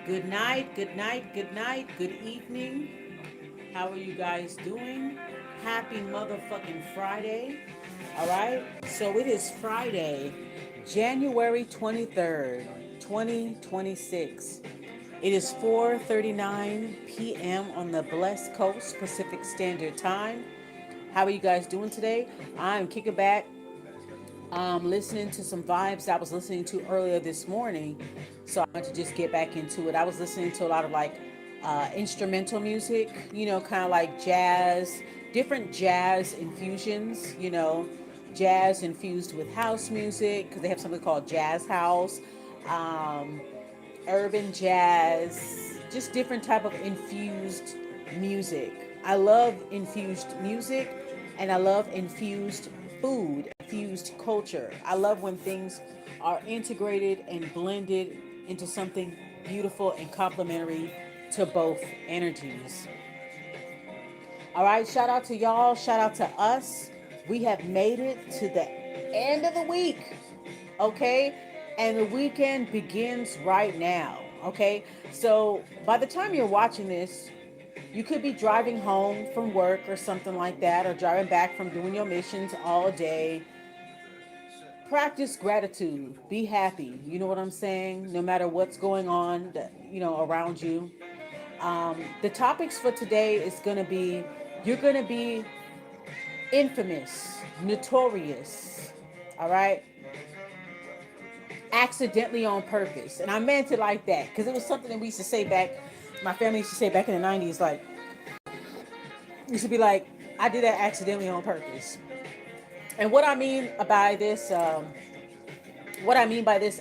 Good night, good night, good night, good evening. How are you guys doing? Happy motherfucking Friday. All right. So it is Friday, January 23rd, 2026. It is 4:39 p.m. on the Blessed Coast Pacific Standard Time. How are you guys doing today? I'm kicking back, listening to some vibes I was listening to earlier this morning. So I want to just get back into it. I was listening to a lot of like instrumental music, kind of like jazz, different jazz infusions, jazz infused with house music because they have something called jazz house, um, urban jazz, just different type of infused music. I love infused music and I love infused food, infused culture. I love when things are integrated and blended into something beautiful and complementary to both energies. All right, shout out to y'all, shout out to us. We have made it to the end of the week, okay? And the weekend begins right now, okay? So by the time you're watching this, you could be driving home from work or something like that, or driving back from doing your missions all day. Practice gratitude. Be happy. You know what I'm saying? No matter what's going on, around you. The topics for today is going to be you're going to be infamous, notorious, all right? Accidentally on purpose. And I meant it like that because it was something that we used to say back, my family used to say back in the 90s, like, used to be like, I did that accidentally on purpose. And what I mean by this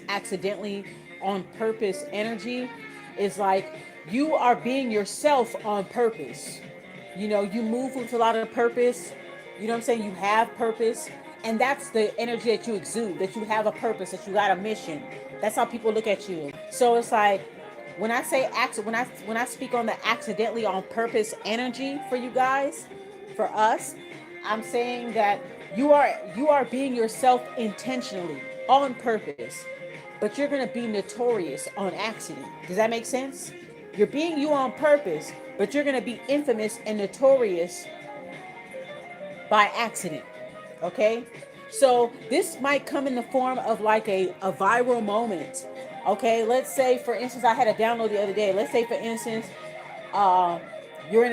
accidentally on purpose energy is like you are being yourself on purpose. You move with a lot of purpose. You know what I'm saying? You have purpose. And that's the energy that you exude, that you have a purpose, that you got a mission. That's how people look at you. So it's like when I say when I speak on the accidentally on purpose energy for you guys, for us, I'm saying that you are being yourself intentionally on purpose, but you're gonna be notorious on accident. Does that make sense? You're being you on purpose, but you're gonna be infamous and notorious by accident. Okay? So this might come in the form of like a viral moment. Okay, let's say for instance, I had a download the other day. Let's say for instance, uh, you're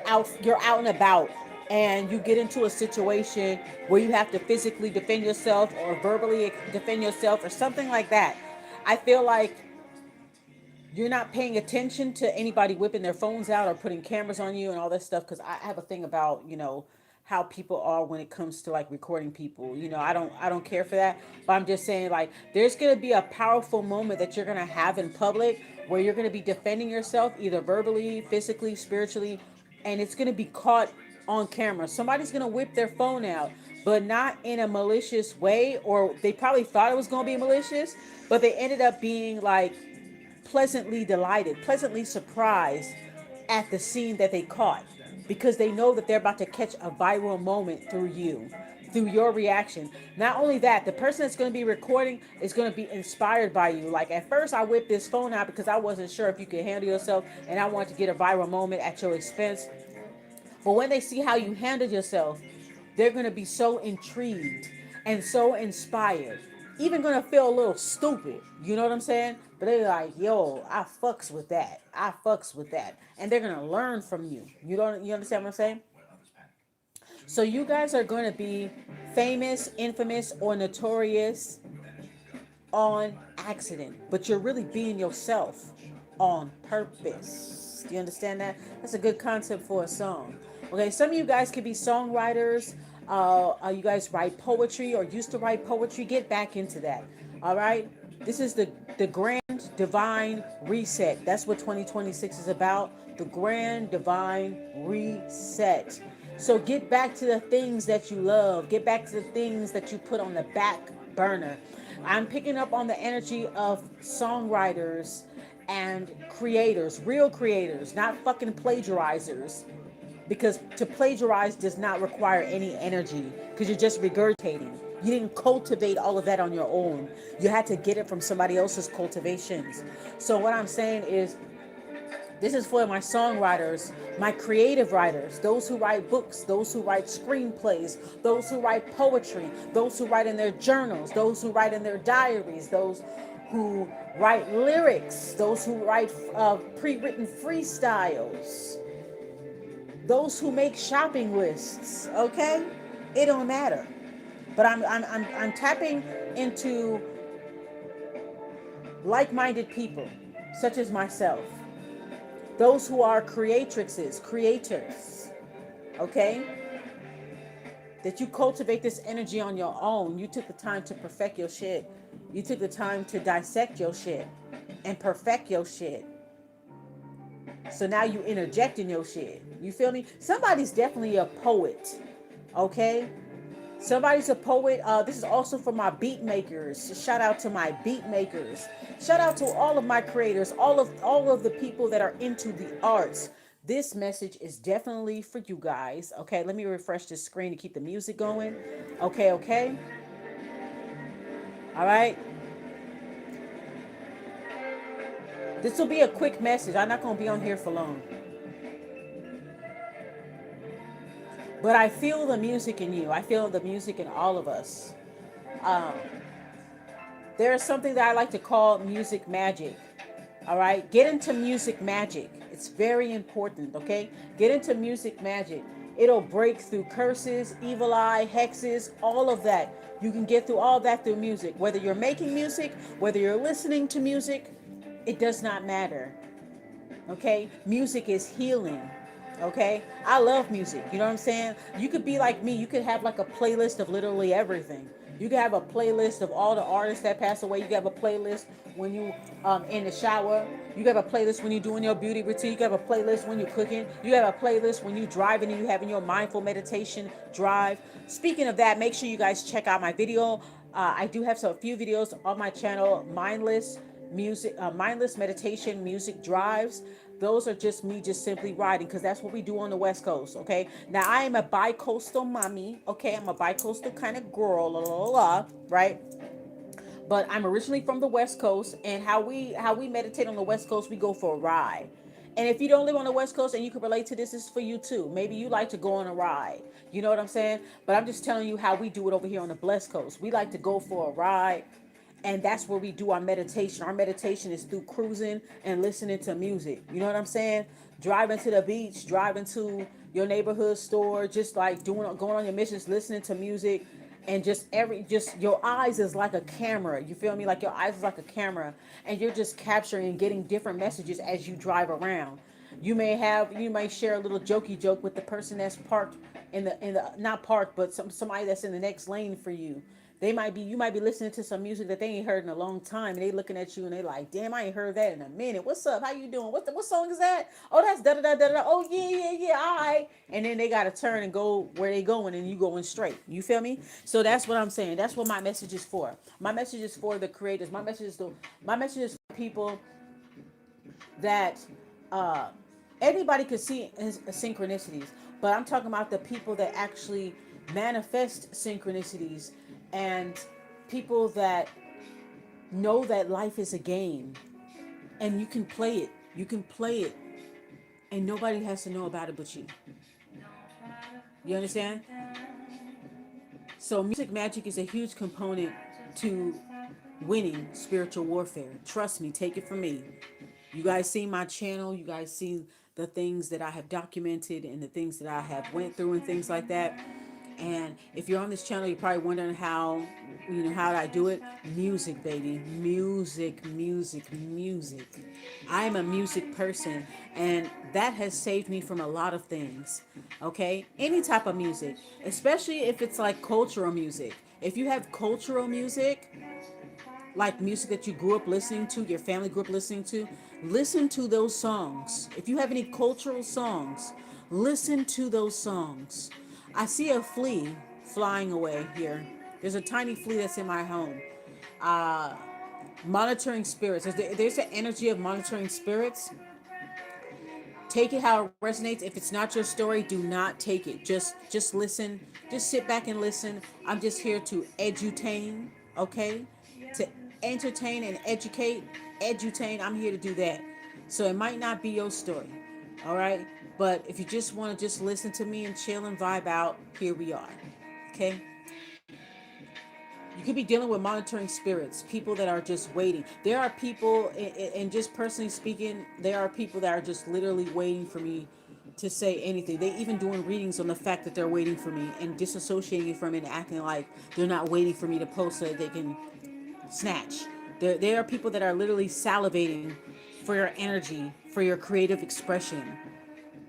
out and about and you get into a situation where you have to physically defend yourself or verbally defend yourself or something like that. I feel like you're not paying attention to anybody whipping their phones out or putting cameras on you and all that stuff because I have a thing about how people are when it comes to like recording people. I don't care for that, but I'm just saying like there's going to be a powerful moment that you're going to have in public where you're going to be defending yourself either verbally, physically, spiritually, and it's going to be caught on camera. Somebody's going to whip their phone out, but not in a malicious way, or they probably thought it was going to be malicious, but they ended up being like pleasantly delighted, pleasantly surprised at the scene that they caught because they know that they're about to catch a viral moment through you, through your reaction. Not only that, the person that's going to be recording is going to be inspired by you. Like at first, I whipped this phone out because I wasn't sure if you could handle yourself and I wanted to get a viral moment at your expense. But when they see how you handled yourself, they're going to be so intrigued and so inspired. Even going to feel a little stupid. You know what I'm saying? But they're like, yo, I fucks with that. I fucks with that. And they're going to learn from you. You understand what I'm saying? So you guys are going to be famous, infamous, or notorious on accident, but you're really being yourself on purpose. Do you understand that? That's a good concept for a song. Okay, some of you guys could be songwriters. You guys write poetry or used to write poetry. Get back into that. All right. This is the grand divine reset. That's what 2026 is about. The grand divine reset. So get back to the things that you love. Get back to the things that you put on the back burner. I'm picking up on the energy of songwriters and creators, real creators, not fucking plagiarizers. Because to plagiarize does not require any energy because you're just regurgitating. You didn't cultivate all of that on your own. You had to get it from somebody else's cultivations. So what I'm saying is, this is for my songwriters, my creative writers, those who write books, those who write screenplays, those who write poetry, those who write in their journals, those who write in their diaries, those who write lyrics, those who write pre-written freestyles, those who make shopping lists. Okay, it don't matter. But I'm tapping into like-minded people, such as myself. Those who are creatrixes, creators, okay? That you cultivate this energy on your own. You took the time to perfect your shit. You took the time to dissect your shit and perfect your shit. So now you interject in your shit. You feel me? Somebody's definitely a poet, okay? Somebody's a poet. This is also for my beat makers. Shout out to my beat makers. Shout out to all of my creators, all of the people that are into the arts. This message is definitely for you guys. Okay, let me refresh this screen to keep the music going. Okay, okay. All right. This will be a quick message. I'm not gonna be on here for long. But I feel the music in you. I feel the music in all of us. Um, there is something that I like to call music magic. All right, get into music magic. It's very important, okay? Get into music magic. It'll break through curses, evil eye, hexes, all of that. You can get through all that through music. Whether you're making music, whether you're listening to music, it does not matter. Okay? Music is healing. Okay? I love music. You know what I'm saying? You could be like me. You could have like a playlist of literally everything. You can have a playlist of all the artists that pass away. You can have a playlist when you in the shower. You can have a playlist when you're doing your beauty routine. You can have a playlist when you're cooking. You have a playlist when you're driving and you having your mindful meditation drive. Speaking of that, make sure you guys check out my video. I do have a few videos on my channel, mindless meditation music drives. Those are just me just simply riding, because that's what we do on the West Coast. Okay, now I am a bi-coastal mommy. Okay, I'm a bi-coastal kind of girl, right? But I'm originally from the West Coast, and how we meditate on the West Coast, we go for a ride. And if you don't live on the West Coast and you can relate to this, this is for you too. Maybe you like to go on a ride. You know what I'm saying? But I'm just telling you how we do it over here on the Blessed Coast. We like to go for a ride, and that's where we do our meditation. Our meditation is through cruising and listening to music. You know what I'm saying? Driving to the beach, driving to your neighborhood store, just like going on your missions, listening to music, and just your eyes is like a camera. You feel me? Like your eyes is like a camera, and you're just capturing and getting different messages as you drive around. You may share a little jokey joke with the person that's parked in the not parked, but somebody that's in the next lane for you. You might be listening to some music that they ain't heard in a long time, and they looking at you and they like, damn, I ain't heard that in a minute. What's up? How you doing? What song is that? Oh, that's da da da da da. Oh yeah yeah yeah. All right. And then they gotta turn and go where they going, and you going straight. You feel me? So that's what I'm saying. That's what my message is for. My message is for the creators. My message is for people that uh, anybody could see synchronicities, but I'm talking about the people that actually manifest synchronicities, and people that know that life is a game and you can play it. You can play it, and nobody has to know about it but you. You understand? So music magic is a huge component to winning spiritual warfare. Trust me, take it from me. You guys see my channel, you guys see the things that I have documented and the things that I have went through and things like that. And if you're on this channel, you're probably wondering how did I do it? Music, baby. Music, music, music. I'm a music person, and that has saved me from a lot of things. Okay? Any type of music, especially if it's like cultural music. If you have cultural music, like music that you grew up listening to, your family grew up listening to, listen to those songs. If you have any cultural songs, listen to those songs. I see a flea flying away here. There's a tiny flea that's in my home. Uh, Monitoring spirits. There's the energy of monitoring spirits. Take it how it resonates. If it's not your story, do not take it. Just listen. Just sit back and listen. I'm just here to edutain, okay? To entertain and educate. Edutain, I'm here to do that. So it might not be your story. All right? But if you just want to just listen to me and chill and vibe out, here we are. Okay? You could be dealing with monitoring spirits, people that are just waiting. There are people, and just personally speaking, there are people that are just literally waiting for me to say anything. They even doing readings on the fact that they're waiting for me and disassociating from it and acting like they're not waiting for me to post so that they can snatch. There are people that are literally salivating for your energy, for your creative expression.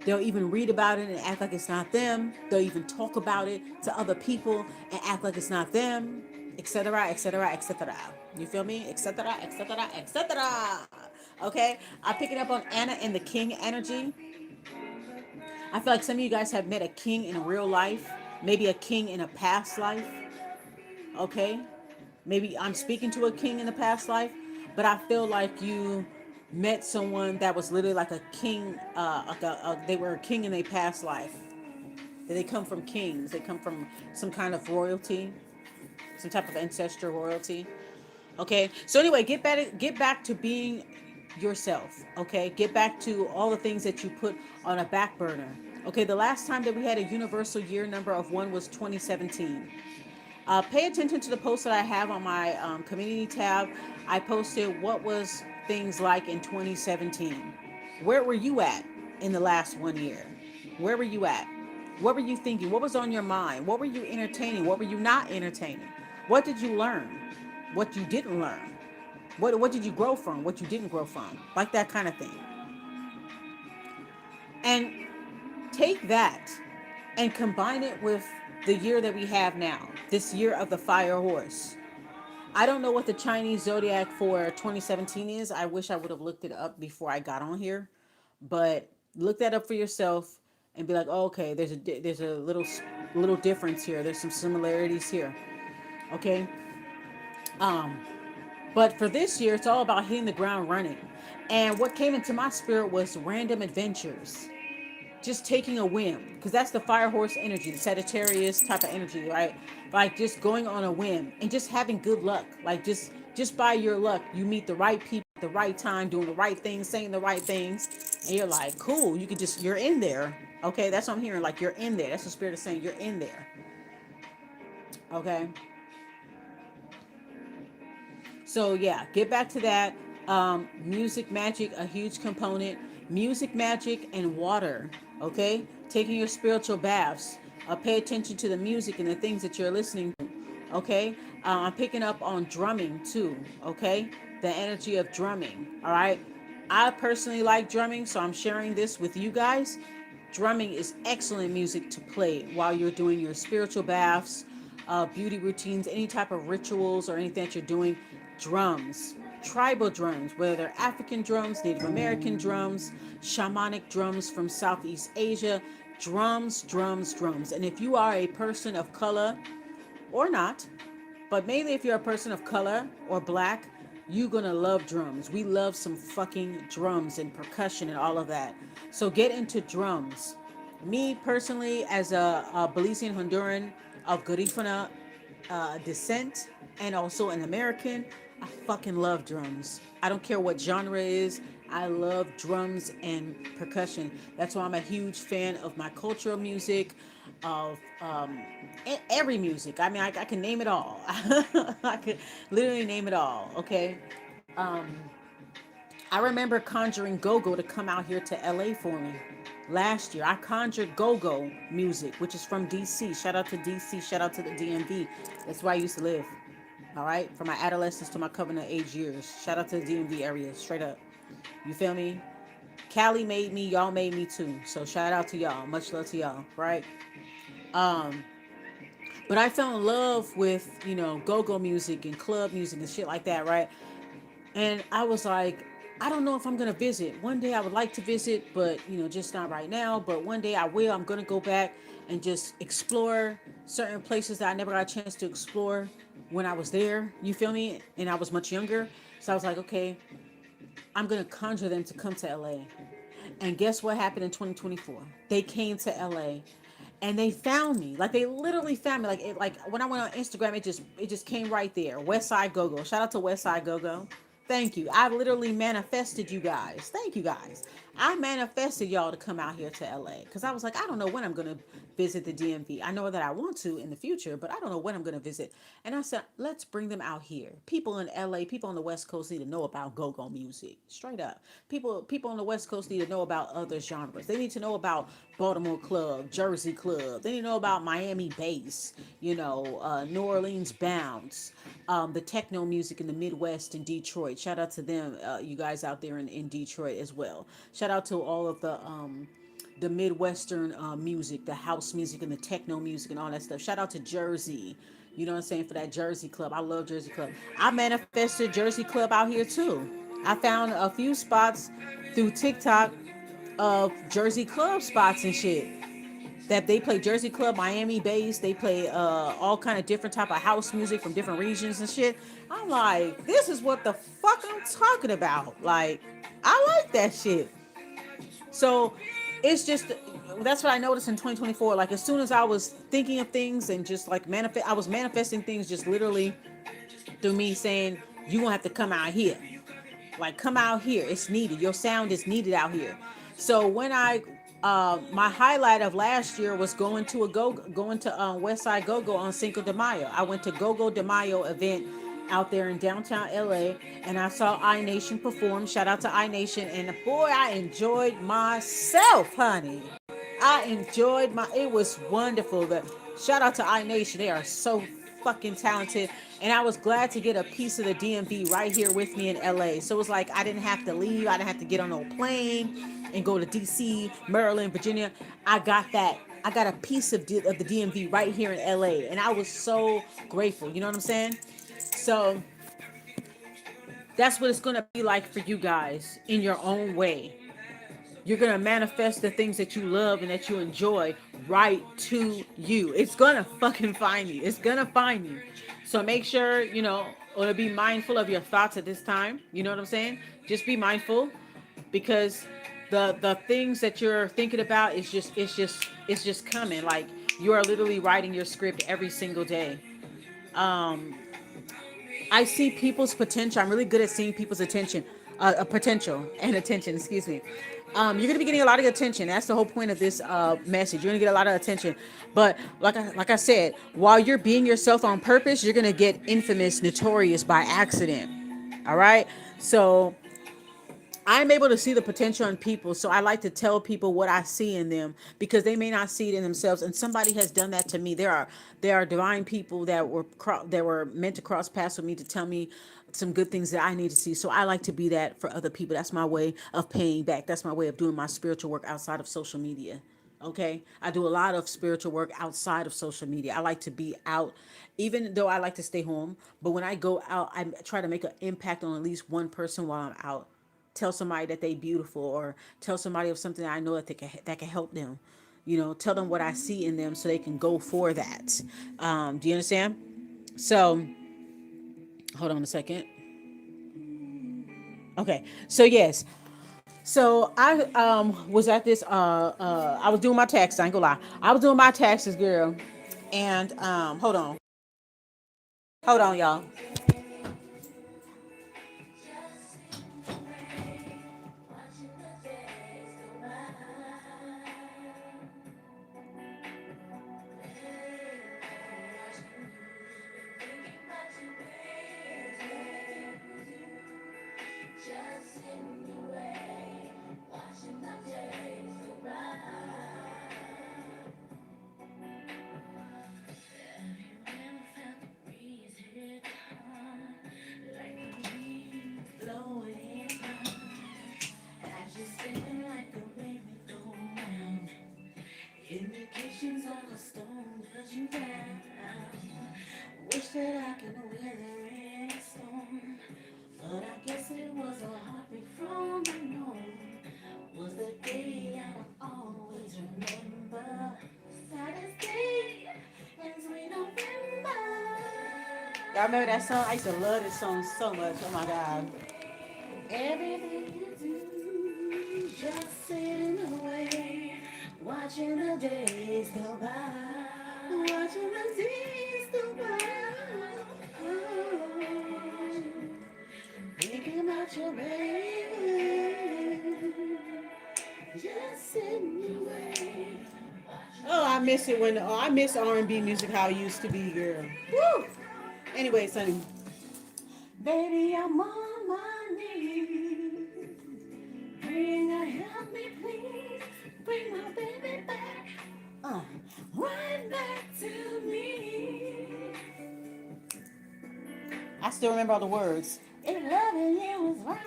They'll even read about it and act like it's not them. They'll even talk about it to other people and act like it's not them, etc., etc., etc. You feel me? Etc., etc., etc. Okay? I'm picking up on Anna and the King energy. I feel like some of you guys have met a king in real life, maybe a king in a past life. Okay? Maybe I'm speaking to a king in a past life, but I feel like you met someone that was literally like a king, they were a king in a past life. They come from kings. They come from some kind of royalty, some type of ancestral royalty. Okay. So anyway, get back to being yourself. Okay. Get back to all the things that you put on a back burner. Okay. The last time that we had a universal year number of one was 2017. Pay attention to the post that I have on my community tab. I posted what was things like in 2017. Where were you at in the last 1 year? Where were you at? What were you thinking? What was on your mind? What were you entertaining? What were you not entertaining? What did you learn? What you didn't learn? What did you grow from? What you didn't grow from? Like that kind of thing. And take that and combine it with the year that we have now, this year of the fire horse. I don't know what the Chinese zodiac for 2017 is. I wish I would have looked it up before I got on here, but look that up for yourself and be like, oh, okay, there's a little difference here. There's some similarities here. Okay. Um, but for this year, it's all about hitting the ground running. And what came into my spirit was random adventures, just taking a whim, because that's the fire horse energy, the Sagittarius type of energy, right? Like just going on a whim and just having good luck. Like just by your luck, you meet the right people at the right time, doing the right things, saying the right things, and you're like, cool. You could just you're in there. Okay, that's what I'm hearing. Like you're in there. That's the spirit of saying you're in there. Okay. So yeah, get back to that. Music magic, a huge component. Music magic and water. Okay, taking your spiritual baths. Pay attention to the music and the things that you're listening to. Okay, I'm picking up on drumming too. Okay, the energy of drumming. All right, I personally like drumming, so I'm sharing this with you guys. Drumming is excellent music to play while you're doing your spiritual baths, beauty routines, any type of rituals or anything that you're doing. Drums, tribal drums, whether they're African drums, Native American drums, shamanic drums from Southeast Asia. Drums, drums, drums. And if you are a person of color or not, but mainly if you're a person of color or black, you're gonna love drums. We love some fucking drums and percussion and all of that. So get into drums. Me personally, as a Belizean Honduran of Garifuna descent and also an American, I fucking love drums. I don't care what genre it is. I love drums and percussion. That's why I'm a huge fan of my cultural music, of every music. I mean, I can name it all. I could literally name it all. Okay. Um, I remember conjuring Go-Go to come out here to LA for me last year. I conjured Go-Go music, which is from DC. Shout out to DC. Shout out to the DMV. That's where I used to live. All right. From my adolescence to my covenant age years. Shout out to the DMV area. Straight up. You feel me? Cali made me. Y'all made me too. So shout out to y'all. Much love to y'all. Right. Um, but I fell in love with, go-go music and club music and shit like that, right? And I was like, I don't know if I'm going to visit. One day I would like to visit, but, just not right now. But one day I will. I'm going to go back and just explore certain places that I never got a chance to explore when I was there. You feel me? And I was much younger. So I was like, okay, I'm going to conjure them to come to LA. And guess what happened in 2024? They came to LA and they found me. Like they literally found me. Like when I went on Instagram, it just came right there. West Side Go Go. Shout out to West Side Go Go. Thank you. I literally manifested you guys. Thank you guys. I manifested y'all to come out here to LA because I was like, I don't know when I'm gonna visit the DMV. I know that I want to in the future, but I don't know when I'm gonna visit. And I said, let's bring them out here. People in LA, people on the West Coast need to know about go-go music. Straight up. People on the West Coast need to know about other genres. They need to know about Baltimore club, Jersey club. They need to know about Miami bass, New Orleans bounce, the techno music in the Midwest and Detroit. Shout out to them, you guys out there in Detroit as well. Shout out to all of the Midwestern music, the house music and the techno music and all that stuff. Shout out to Jersey. You know what I'm saying? For that Jersey Club. I love Jersey Club. I manifested Jersey Club out here too. I found a few spots through TikTok of Jersey Club spots and shit. That they play Jersey Club, Miami bass. They play all kind of different type of house music from different regions and shit. I'm like, this is what the fuck I'm talking about. Like, I like that shit. So it's just that's what I noticed in 2024. Like as soon as I was thinking of things and just like I was manifesting things just literally through me saying, you gonna have to come out here. Like come out here. It's needed. Your sound is needed out here. So when my highlight of last year was going to West Side Go Go on Cinco de Mayo. I went to Go Go de Mayo event out there in downtown LA, and I saw I Nation perform. Shout out to I Nation, and boy, I enjoyed myself, honey. I enjoyed it was wonderful. Shout out to I Nation. They are so fucking talented. And I was glad to get a piece of the DMV right here with me in LA. So it was like I didn't have to leave. I didn't have to get on no plane and go to DC, Maryland, Virginia. I got that. I got a piece of the DMV right here in LA. And I was so grateful. You know what I'm saying? So that's what it's going to be like for you guys in your own way. You're going to manifest the things that you love and that you enjoy right to you. It's going to fucking find you. It's going to find you. So make sure, or be mindful of your thoughts at this time. You know what I'm saying? Just be mindful because the things that you're thinking about it's just coming. Like you are literally writing your script every single day. I see people's potential. I'm really good at seeing people's potential and attention. Excuse me. You're gonna be getting a lot of attention. That's the whole point of this message. You're gonna get a lot of attention. But like I said, while you're being yourself on purpose, you're gonna get infamous, notorious by accident. All right. So I'm able to see the potential in people, so I like to tell people what I see in them because they may not see it in themselves. And somebody has done that to me. There are divine people that were meant to cross paths with me to tell me some good things that I need to see. So I like to be that for other people. That's my way of paying back. That's my way of doing my spiritual work outside of social media. Okay, I do a lot of spiritual work outside of social media. I like to be out, even though I like to stay home. But when I go out, I try to make an impact on at least one person while I'm out. Tell somebody that they beautiful, or tell somebody of something that I know that can help them. Tell them what I see in them so they can go for that. Do you understand? So hold on a second. Okay, so yes. So I was at this I was doing my taxes. I ain't gonna lie. I was doing my taxes, girl. And hold on, y'all. Indications of a storm that you down. Wish that I could weather any storm, but I guess it was a heartbreak from the norm. Was the day I'll always remember. Saddest day ends we November. Y'all remember that song? I used to love this song so much. Oh my god. Everything you do. Just sitting away, watching the days go by. Watching the days go by. Oh, thinking about your baby. Just sitting away. Oh, I miss it when I miss R&B music how it used to be, girl. Woo! Anyway, Sonny. Baby, I'm on my knees. Bring a help me, please. Bring my baby back. Uh, right back to me. I still remember all the words. If loving you was wrong,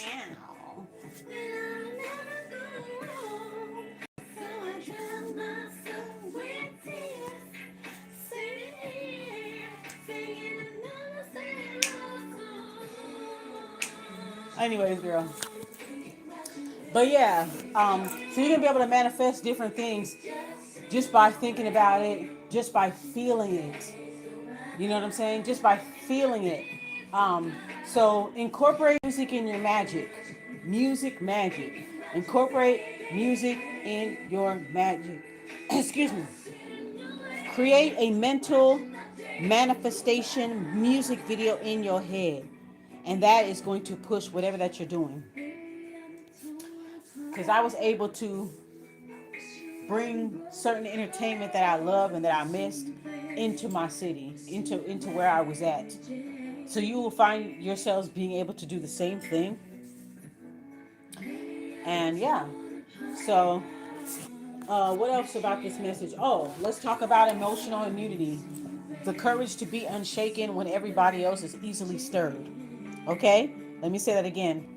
ow, then I'll never go wrong. So I drown myself with tears, singing, singing another sad love song. Anyways, girl. But yeah, so you're gonna be able to manifest different things just by thinking about it, just by feeling it. You know what I'm saying? Just by feeling it. So incorporate music in your magic. Music magic. Incorporate music in your magic. Excuse me. Create a mental manifestation music video in your head. And that is going to push whatever that you're doing. Because I was able to bring certain entertainment that I love and that I missed into my city, into where I was at. So you will find yourselves being able to do the same thing. And yeah, so what else about this message? Oh, let's talk about emotional immunity. The courage to be unshaken when everybody else is easily stirred. Okay? Let me say that again.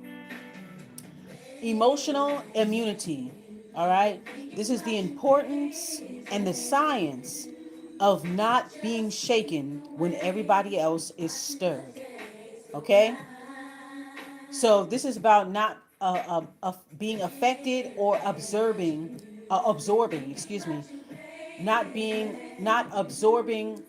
Emotional immunity. All right? This is the importance and the science of not being shaken when everybody else is stirred. Okay? So this is about not being affected or absorbing, excuse me, not absorbing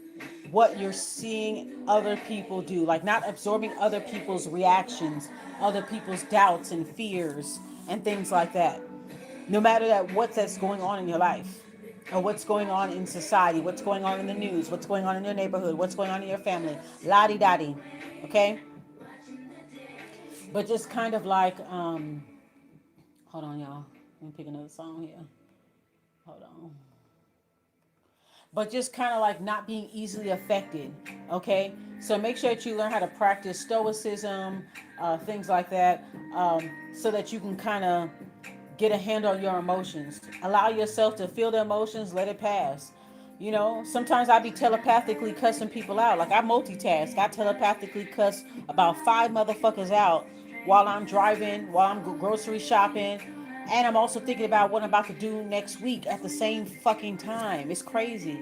what you're seeing other people do, like not absorbing other people's reactions, other people's doubts and fears and things like that. No matter that that's going on in your life, or what's going on in society, what's going on in the news, what's going on in your neighborhood, what's going on in your family, la di da di, okay? But just kind of like, hold on, y'all. Let me pick another song here. Hold on. But just kind of like not being easily affected, okay? So make sure that you learn how to practice stoicism, things like that, so that you can kind of get a handle on your emotions. Allow yourself to feel the emotions, let it pass. You know, sometimes I be telepathically cussing people out. Like I multitask. I telepathically cuss about 5 motherfuckers out while I'm driving, while I'm grocery shopping, and I'm also thinking about what I'm about to do next week at the same fucking time. It's crazy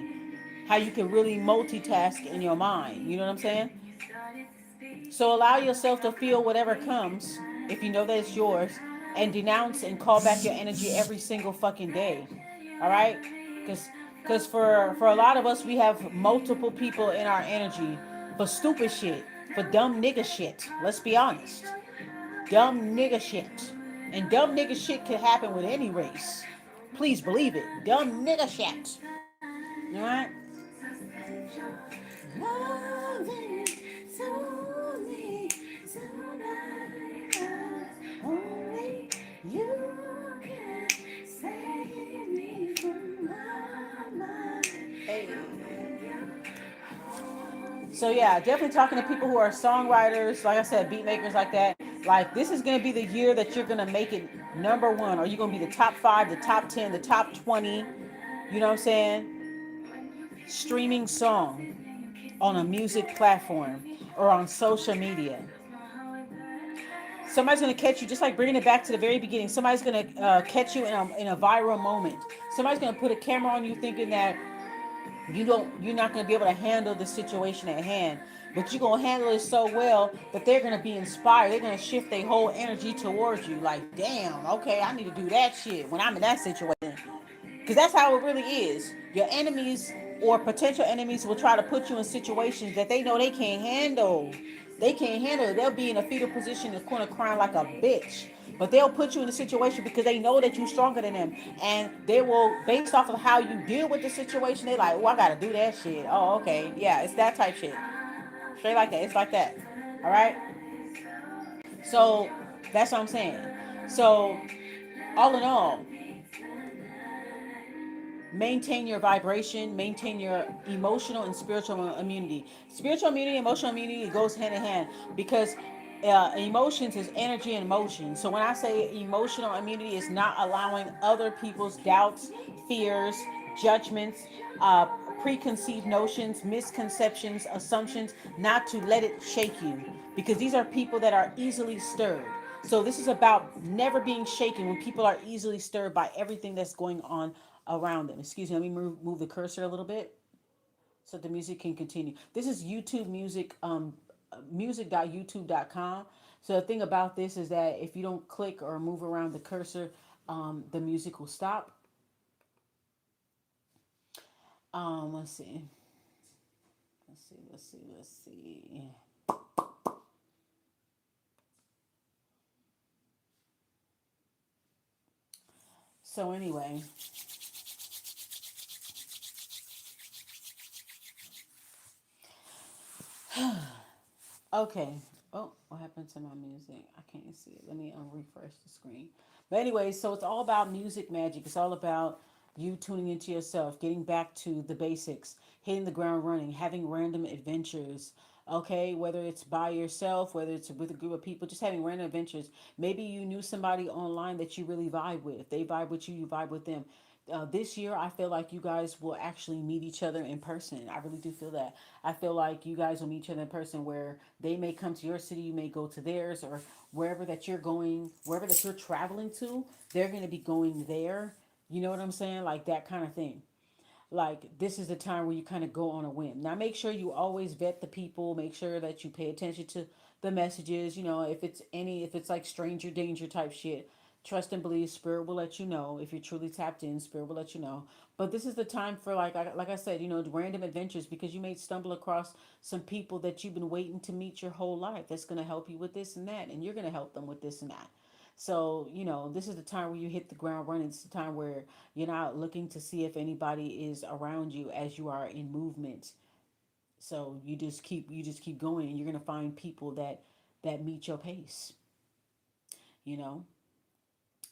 how you can really multitask in your mind. You know what I'm saying? So allow yourself to feel whatever comes, if you know that it's yours, and denounce and call back your energy every single fucking day. All right? Because for a lot of us, we have multiple people in our energy for stupid shit, for dumb nigga shit. Let's be honest. Dumb nigga shit. And dumb nigga shit can happen with any race. Please believe it. Dumb nigga shit. All right? Loving slowly tonight. Only you can save me from my mind. Hey. So yeah, definitely talking to people who are songwriters, like I said, beat makers like that. Like this is gonna be the year that you're gonna make it #1, or you're gonna be the top 5, the top 10, the top 20. You know what I'm saying? Streaming song on a music platform or on social media. Somebody's going to catch you, just like bringing it back to the very beginning. Somebody's going to catch you in a viral moment. Somebody's going to put a camera on you thinking that you're not going to be able to handle the situation at hand. But you're going to handle it so well that they're going to be inspired. They're going to shift their whole energy towards you. Like, damn, okay, I need to do that shit when I'm in that situation. Because that's how it really is. Your enemies or potential enemies will try to put you in situations that they know they can't handle. They can't handle it. They'll be in a fetal position in the corner crying like a bitch. But they'll put you in a situation because they know that you're stronger than them, and they will, based off of how you deal with the situation, they like, oh, I gotta do that shit. Oh, okay, yeah, it's that type shit. Straight like that. It's like that. All right. So that's what I'm saying. So all in all, maintain your vibration, maintain your emotional and spiritual immunity. Spiritual immunity, emotional immunity, it goes hand in hand because emotions is energy and motion. So when I say emotional immunity, is not allowing other people's doubts, fears, judgments, uh, preconceived notions, misconceptions, assumptions, not to let it shake you, because these are people that are easily stirred. So this is about never being shaken when people are easily stirred by everything that's going on around them. Excuse me, let me move the cursor a little bit so the music can continue. This is YouTube music, music.youtube.com. So the thing about this is that if you don't click or move around the cursor, the music will stop. Let's see. Let's see. So anyway, okay. Oh, what happened to my music? I can't see it. Let me refresh the screen. But anyway, so it's all about music magic. It's all about you tuning into yourself, getting back to the basics, hitting the ground running, having random adventures. Okay, whether it's by yourself, whether it's with a group of people, just having random adventures. Maybe you knew somebody online that you really vibe with. If they vibe with you, you vibe with them. This year, I feel like you guys will actually meet each other in person. I really do feel that. I feel like you guys will meet each other in person where they may come to your city, you may go to theirs, or wherever that you're going, wherever that you're traveling to, they're going to be going there. You know what I'm saying? Like that kind of thing. Like this is the time where you kind of go on a whim. Now make sure you always vet the people, make sure that you pay attention to the messages. You know, if it's like stranger danger type shit, trust and believe. Spirit will let you know. If you're truly tapped in, Spirit will let you know. But this is the time for, like I said, you know, random adventures, because you may stumble across some people that you've been waiting to meet your whole life, that's going to help you with this and that, and you're going to help them with this and that. So, you know, this is the time where you hit the ground running. It's the time where you're not looking to see if anybody is around you as you are in movement. So you just keep going, and you're gonna find people that meet your pace, you know?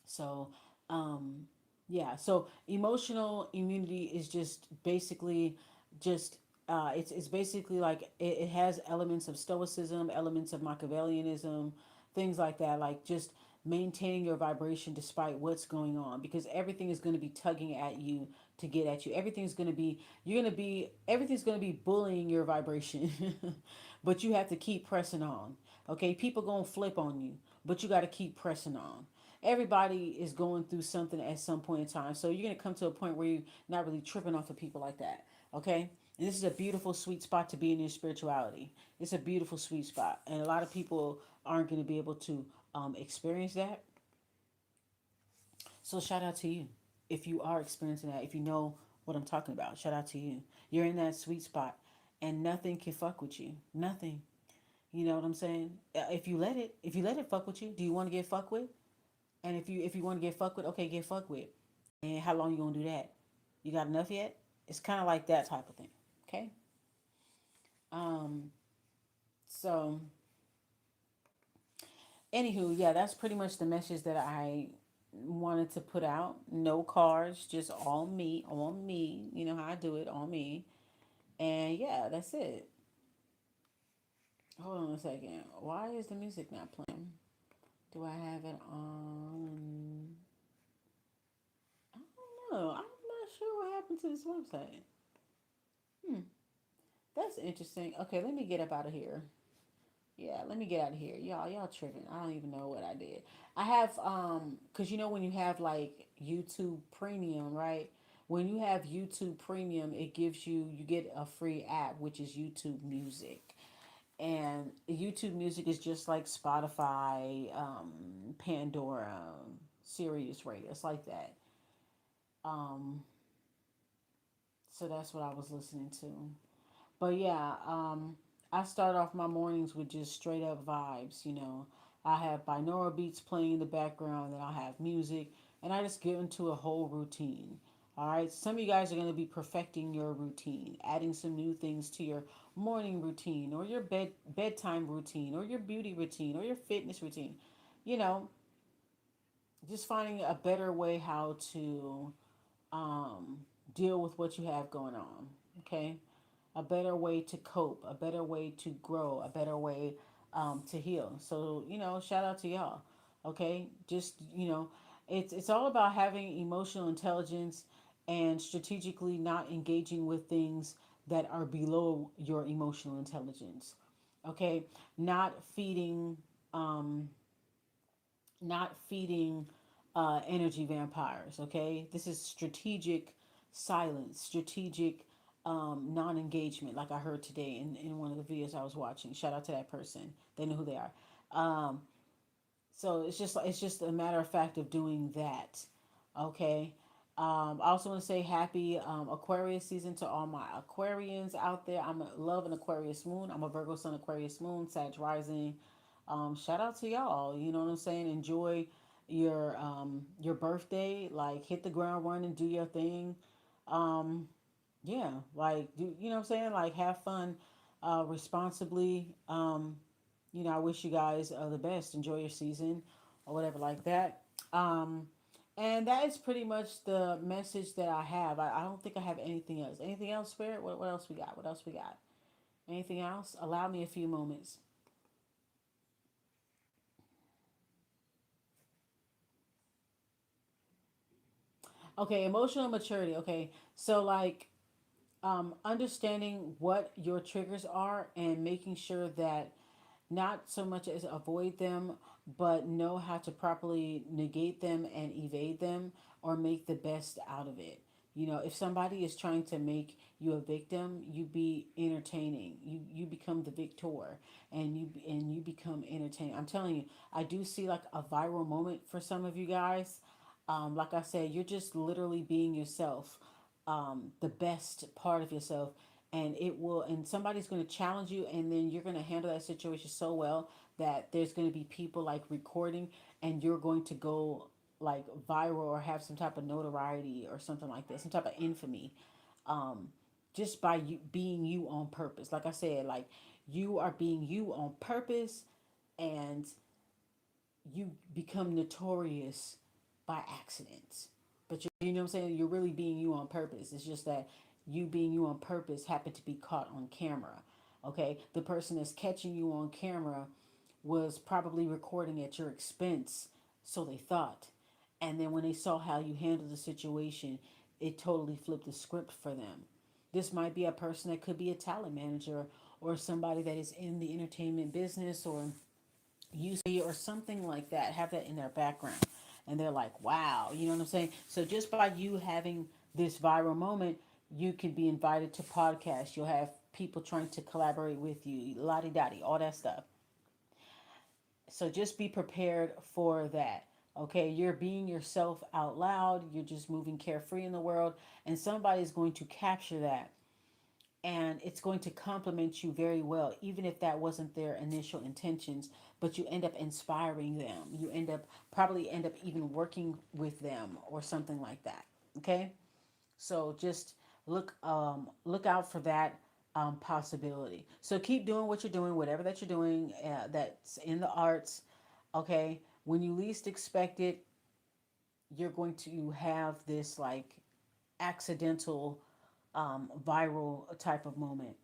So, um, yeah. So emotional immunity is just basically just it's basically like it has elements of stoicism, elements of Machiavellianism, things like that. Like just maintaining your vibration despite what's going on, because everything is going to be tugging at you to get at you. Everything's going to be bullying your vibration, but you have to keep pressing on. Okay, people gonna flip on you, but you got to keep pressing on. Everybody is going through something at some point in time. So you're going to come to a point where you're not really tripping off of people like that. Okay? And this is a beautiful, sweet spot to be in your spirituality. It's a beautiful, sweet spot. And a lot of people aren't going to be able to experience that. So shout out to you. If you are experiencing that, if you know what I'm talking about, shout out to you. You're in that sweet spot, and nothing can fuck with you. Nothing. You know what I'm saying? If you let it fuck with you, do you want to get fucked with? And if you want to get fucked with, okay, get fucked with. And how long you gonna do that? You got enough yet? It's kind of like that type of thing. Okay. Um. So, anywho, yeah, that's pretty much the message that I wanted to put out. No cars, just all me, on me. You know how I do it, on me. And yeah, that's it. Hold on a second. Why is the music not playing? Do I have it on? I don't know. I'm not sure what happened to this website. Hmm. That's interesting. Okay, let me get up out of here. Yeah, let me get out of here. Y'all tripping. I don't even know what I did. I have cuz you know when you have like YouTube Premium, right? When you have YouTube Premium, it gives you get a free app, which is YouTube Music. And YouTube Music is just like Spotify, Pandora, Sirius Radio. It's like that. Um so that's what I was listening to. But yeah, I start off my mornings with just straight up vibes, you know. I have binaural beats playing in the background, then I'll have music, and I just get into a whole routine. All right, some of you guys are going to be perfecting your routine, adding some new things to your morning routine or your bedtime routine or your beauty routine or your fitness routine. You know, just finding a better way how to deal with what you have going on. Okay, a better way to cope, a better way to grow, a better way to heal. So shout out to y'all. Okay, just it's all about having emotional intelligence and strategically not engaging with things that are below your emotional intelligence. Okay, not feeding um, not feeding energy vampires. Okay, this is strategic silence, strategic non-engagement. Like I heard today in one of the videos I was watching. Shout out to that person. They know who they are. So it's just a matter of fact of doing that. Okay. I also want to say happy Aquarius season to all my Aquarians out there. Love an Aquarius moon. I'm a Virgo sun, Aquarius moon, Sag rising. Shout out to y'all. You know what I'm saying? Enjoy your birthday. Like hit the ground running, do your thing. Yeah, like do you know what I'm saying? Like have fun responsibly. I wish you guys the best. Enjoy your season or whatever like that. Um, and that is pretty much the message that I have. I don't think I have anything else. Anything else, Spirit? What else we got? What else we got? Anything else? Allow me a few moments. Okay, emotional maturity. Okay, so like understanding what your triggers are and making sure that not so much as avoid them, but know how to properly negate them and evade them or make the best out of it. If somebody is trying to make you a victim, you be entertaining. You become the victor, and you become entertaining. I'm telling you, I do see like a viral moment for some of you guys. Like I said, you're just literally being yourself, the best part of yourself, and somebody's going to challenge you, and then you're going to handle that situation so well that there's going to be people like recording, and you're going to go like viral or have some type of notoriety or something like that, some type of infamy, just by you being you on purpose. Like I said, like you are being you on purpose, and you become notorious by accident. But you know what I'm saying? You're really being you on purpose. It's just that you being you on purpose happened to be caught on camera. Okay? The person that's catching you on camera was probably recording at your expense, so they thought. And then when they saw how you handled the situation, it totally flipped the script for them. This might be a person that could be a talent manager or somebody that is in the entertainment business or or something like that, have that in their background, and they're like, wow, you know what I'm saying? So just by you having this viral moment, you can be invited to podcasts, you'll have people trying to collaborate with you, lottie dottie, all that stuff. So just be prepared for that. Okay, you're being yourself out loud, you're just moving carefree in the world, and somebody's going to capture that, and it's going to complement you very well, even if that wasn't their initial intentions. But you end up inspiring them, you end up even working with them or something like that. Okay, so just look out for that possibility. So keep doing what you're doing, whatever that you're doing, that's in the arts. Okay, when you least expect it, you're going to have this like accidental viral type of moment.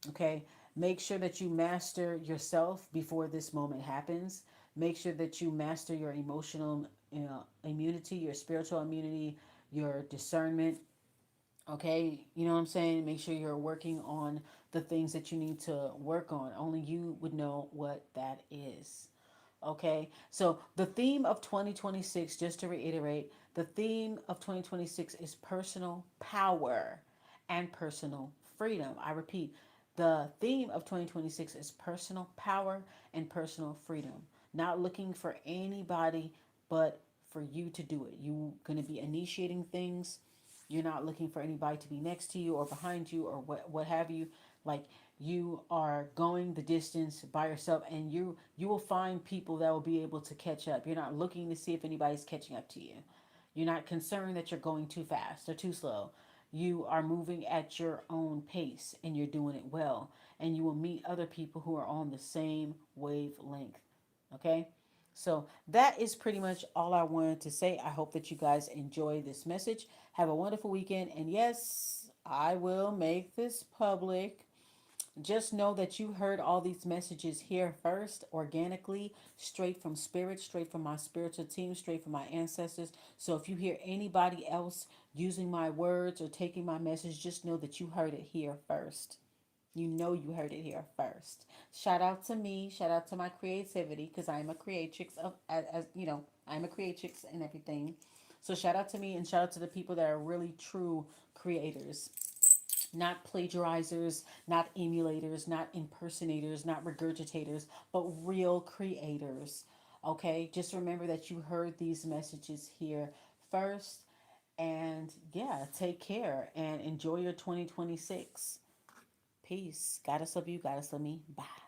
Okay, make sure that you master yourself before this moment happens. Make sure that you master your emotional immunity, your spiritual immunity, your discernment. Okay, you know what I'm saying? Make sure you're working on the things that you need to work on. Only you would know what that is. Okay, so the theme of 2026, just to reiterate, the theme of 2026 is personal power and personal freedom. I repeat, the theme of 2026 is personal power and personal freedom. Not looking for anybody but for you to do it. You're going to be initiating things. You're not looking for anybody to be next to you or behind you or what have you. Like You are going the distance by yourself, and you will find people that will be able to catch up. You're not looking to see if anybody's catching up to you. You're not concerned that you're going too fast or too slow. You are moving at your own pace and you're doing it well. And you will meet other people who are on the same wavelength. Okay? So that is pretty much all I wanted to say. I hope that you guys enjoy this message. Have a wonderful weekend. And yes, I will make this public. Just know that you heard all these messages here first, organically, straight from spirit, straight from my spiritual team, straight from my ancestors. So if you hear anybody else using my words or taking my message, just know that you heard it here first. You know you heard it here first. Shout out to me. Shout out to my creativity because I'm a creatrix of, as you know, I'm a creatrix and everything. So shout out to me and shout out to the people that are really true creators, not plagiarizers, not emulators, not impersonators, not regurgitators, but real creators. Okay, just remember that you heard these messages here first. And yeah, take care and enjoy your 2026. Peace. Goddess love you, goddess love me. Bye.